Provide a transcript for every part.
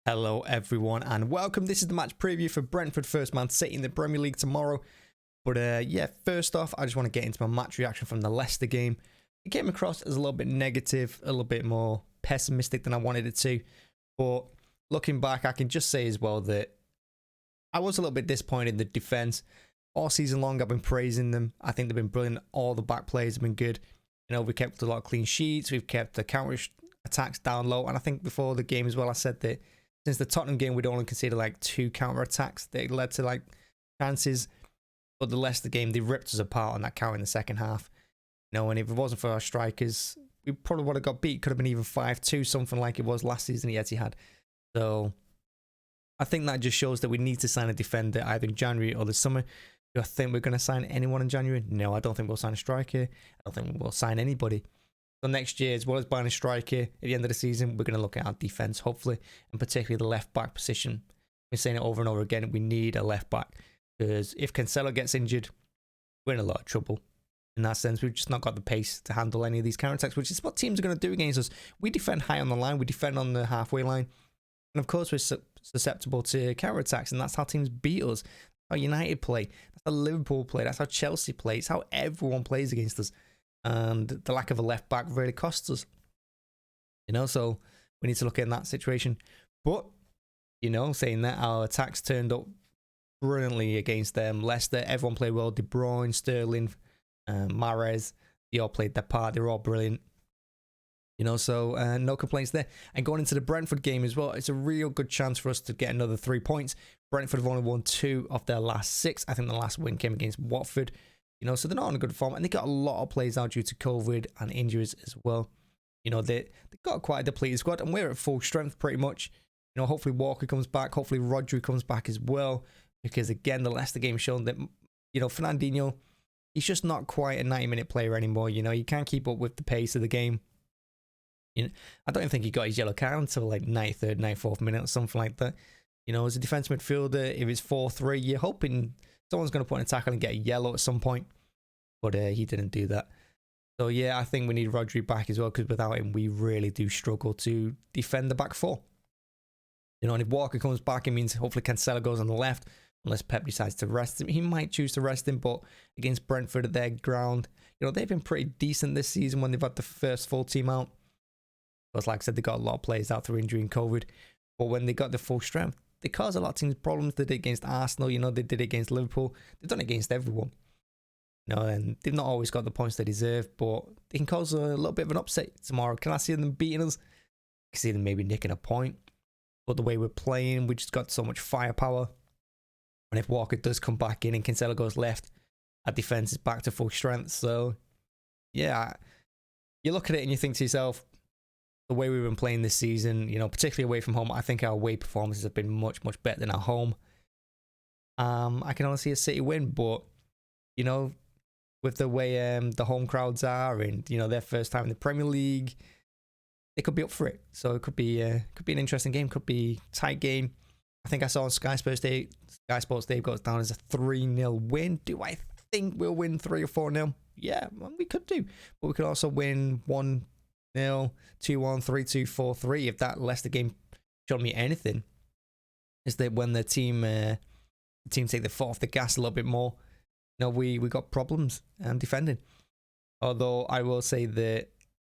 Hello everyone and welcome. This is the match preview for Brentford first Man City in the Premier League tomorrow. But yeah, first off, I just want to get into my match reaction from the Leicester game. It came across as a little bit negative, a little bit more pessimistic than I wanted it to. But looking back, I can just say as well that I was a little bit disappointed in the defence. All season long, I've been praising them. I think they've been brilliant. All the back players have been good. You know, we kept a lot of clean sheets. We've kept the counter attacks down low. And I think before the game as well, I said that since the Tottenham game, we'd only conceded like 2 counter attacks that led to like chances. But the Leicester game, they ripped us apart on that counter in the second half. You know, and if it wasn't for our strikers, we probably would have got beat. Could have been even 5-2, something like it was last season at Etihad. So I think that just shows that we need to sign a defender either in January or the summer. Do I think we're going to sign anyone in January? No, I don't think we'll sign a striker. I don't think we'll sign anybody. So next year, as well as buying a striker at the end of the season, we're going to look at our defence, hopefully, and particularly the left-back position. We're saying it over and over again, we need a left-back. Because if Cancelo gets injured, we're in a lot of trouble. In that sense, we've just not got the pace to handle any of these counter-attacks, which is what teams are going to do against us. We defend high on the line, we defend on the halfway line. And of course, we're susceptible to counter-attacks, and that's how teams beat us. That's how United play, that's how Liverpool play, that's how Chelsea play, it's how everyone plays against us. And the lack of a left back really costs us. You know, so we need to look in that situation. But, you know, saying that, our attacks turned up brilliantly against them. Leicester, everyone played well. De Bruyne, Sterling, Mahrez, they all played their part. They were all brilliant. You know, so no complaints there. And going into the Brentford game as well, it's a real good chance for us to get another 3 points. Brentford have only won 2 of their last 6. I think the last win came against Watford. You know, so they're not on a good form, and they got a lot of players out due to COVID and injuries as well. You know, they got quite a depleted squad, and we're at full strength pretty much. You know, hopefully Walker comes back, hopefully Rodri comes back as well, because again, the Leicester game shown that, you know, Fernandinho, he's just not quite a 90-minute player anymore. You know, he can't keep up with the pace of the game. You know, I don't even think he got his yellow card until like 93rd, 94th minute or something like that. You know, as a defensive midfielder, if it's 4-3, you're hoping someone's going to put in a tackle and get a yellow at some point. But he didn't do that. So yeah, I think we need Rodri back as well, because without him, we really do struggle to defend the back four. You know, and if Walker comes back, it means hopefully Cancelo goes on the left, unless Pep decides to rest him. He might choose to rest him, but against Brentford at their ground, you know, they've been pretty decent this season when they've had the first full team out. Because like I said, they got a lot of players out through injury and COVID. But when they got the full strength, they caused a lot of teams problems. They did it against Arsenal, you know, they did it against Liverpool. They've done it against everyone. You know, and they've not always got the points they deserve, but they can cause a little bit of an upset tomorrow. Can I see them beating us? I can see them maybe nicking a point. But the way we're playing, we just got so much firepower. And if Walker does come back in and Cancelo goes left, our defense is back to full strength. So, yeah, you look at it and you think to yourself, the way we've been playing this season, you know, particularly away from home, I think our away performances have been much, much better than our home. I can only see a City win, but, you know, with the way the home crowds are and, you know, their first time in the Premier League, they could be up for it. So it could be an interesting game, could be a tight game. I think I saw on Sky Sports Dave got it down as a 3-0 win. Do I think we'll win 3 or 4-0? Yeah, we could do. But we could also win 1-0, 2-1, 3-2, 4-3. If that Leicester game showed me anything, is that when the team take the foot off the gas a little bit more, you know, we got problems defending. Although I will say that,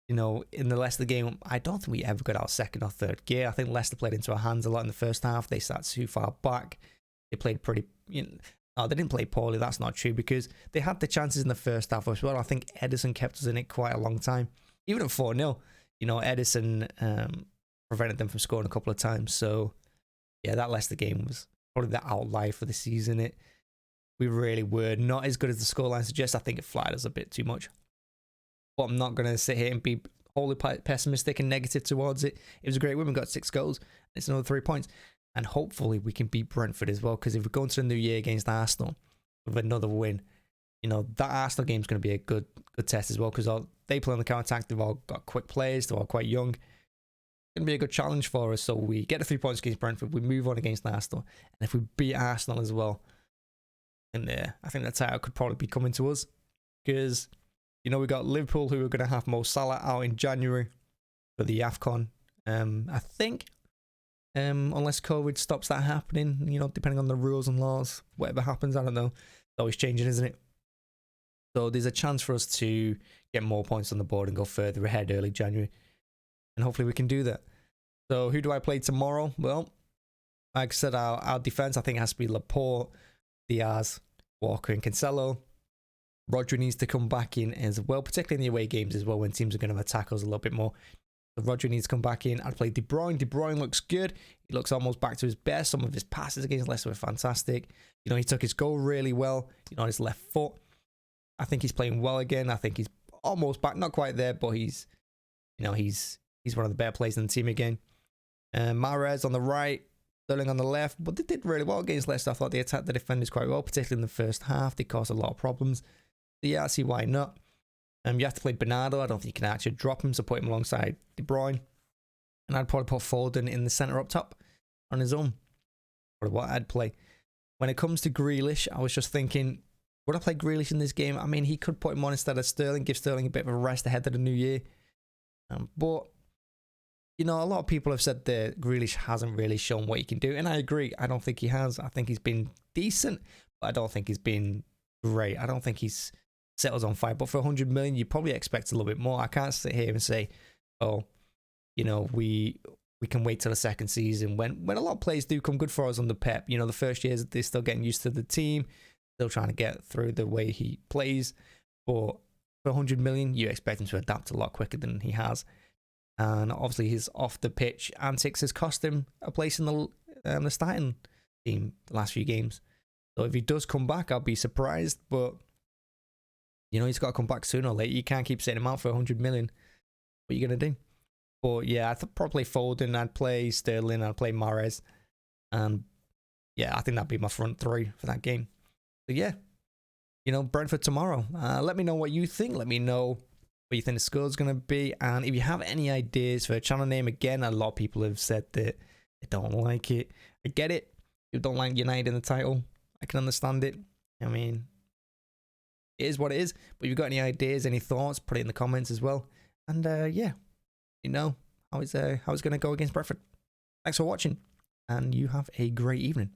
you know, in the Leicester game, I don't think we ever got out second or third gear. I think Leicester played into our hands a lot in the first half. They sat too far back. They played pretty, you know, no, they didn't play poorly. That's not true, because they had the chances in the first half as well. I think Edison kept us in it quite a long time. Even at 4-0, you know, Edison prevented them from scoring a couple of times. So, yeah, that Leicester game was probably the outlier for the season. We really were not as good as the scoreline suggests. I think it flattered us a bit too much. But I'm not going to sit here and be wholly pessimistic and negative towards it. It was a great win. We got 6 goals. It's another 3 points. And hopefully we can beat Brentford as well. Because if we go into the new year against Arsenal with another win, you know, that Arsenal game is going to be a good test as well. Because they play on the counter-attack. They've all got quick players. They're all quite young. It's going to be a good challenge for us. So we get the 3 points against Brentford. We move on against Arsenal. And if we beat Arsenal as well, and I think the title could probably be coming to us, because, you know, we got Liverpool, who are going to have Mo Salah out in January for the AFCON. I think unless COVID stops that happening, you know, depending on the rules and laws, whatever happens, I don't know. It's always changing, isn't it? So there's a chance for us to get more points on the board and go further ahead early January. And hopefully we can do that. So who do I play tomorrow? Well, like I said, our defense, I think, has to be Laporte, Diaz, Walker, and Cancelo. Rodri needs to come back in as well, particularly in the away games as well, when teams are going to attack us a little bit more. So Rodri needs to come back in. I'd play De Bruyne. De Bruyne looks good. He looks almost back to his best. Some of his passes against Leicester were fantastic. You know, he took his goal really well, you know, on his left foot. I think he's playing well again. I think he's almost back. Not quite there, but he's, you know, he's one of the better players in the team again. Mahrez on the right, Sterling on the left. But they did really well against Leicester. I thought they attacked the defenders quite well, particularly in the first half. They caused a lot of problems. So yeah, I see why not. You have to play Bernardo. I don't think you can actually drop him, so put him alongside De Bruyne. And I'd probably put Foden in the centre up top on his own. Or what I'd play. When it comes to Grealish, I was just thinking, would I play Grealish in this game? I mean, he could put him on instead of Sterling, give Sterling a bit of a rest ahead of the new year. But, you know, a lot of people have said that Grealish hasn't really shown what he can do. And I agree. I don't think he has. I think he's been decent, but I don't think he's been great. I don't think he's set us on fire. But for 100 million, you probably expect a little bit more. I can't sit here and say, oh, you know, we can wait till the second season when a lot of players do come good for us under Pep. You know, the first years they're still getting used to the team, still trying to get through the way he plays. But for 100 million, you expect him to adapt a lot quicker than he has. And obviously his off the pitch antics has cost him a place in the starting team the last few games. So if he does come back, I'll be surprised. But you know, he's got to come back sooner or later. You can't keep sitting him out for 100 million. What are you going to do? But yeah, I'd probably Foden, I'd play Sterling, I'd play Mahrez. And yeah, I think that'd be my front three for that game. So yeah, you know, Brentford tomorrow. Let me know what you think. Let me know what you think the score's going to be. And if you have any ideas for a channel name, again, a lot of people have said that they don't like it. I get it. You don't like United in the title. I can understand it. I mean, it is what it is. But if you've got any ideas, any thoughts, put it in the comments as well. And yeah, you know how it's going to go against Brentford. Thanks for watching, and you have a great evening.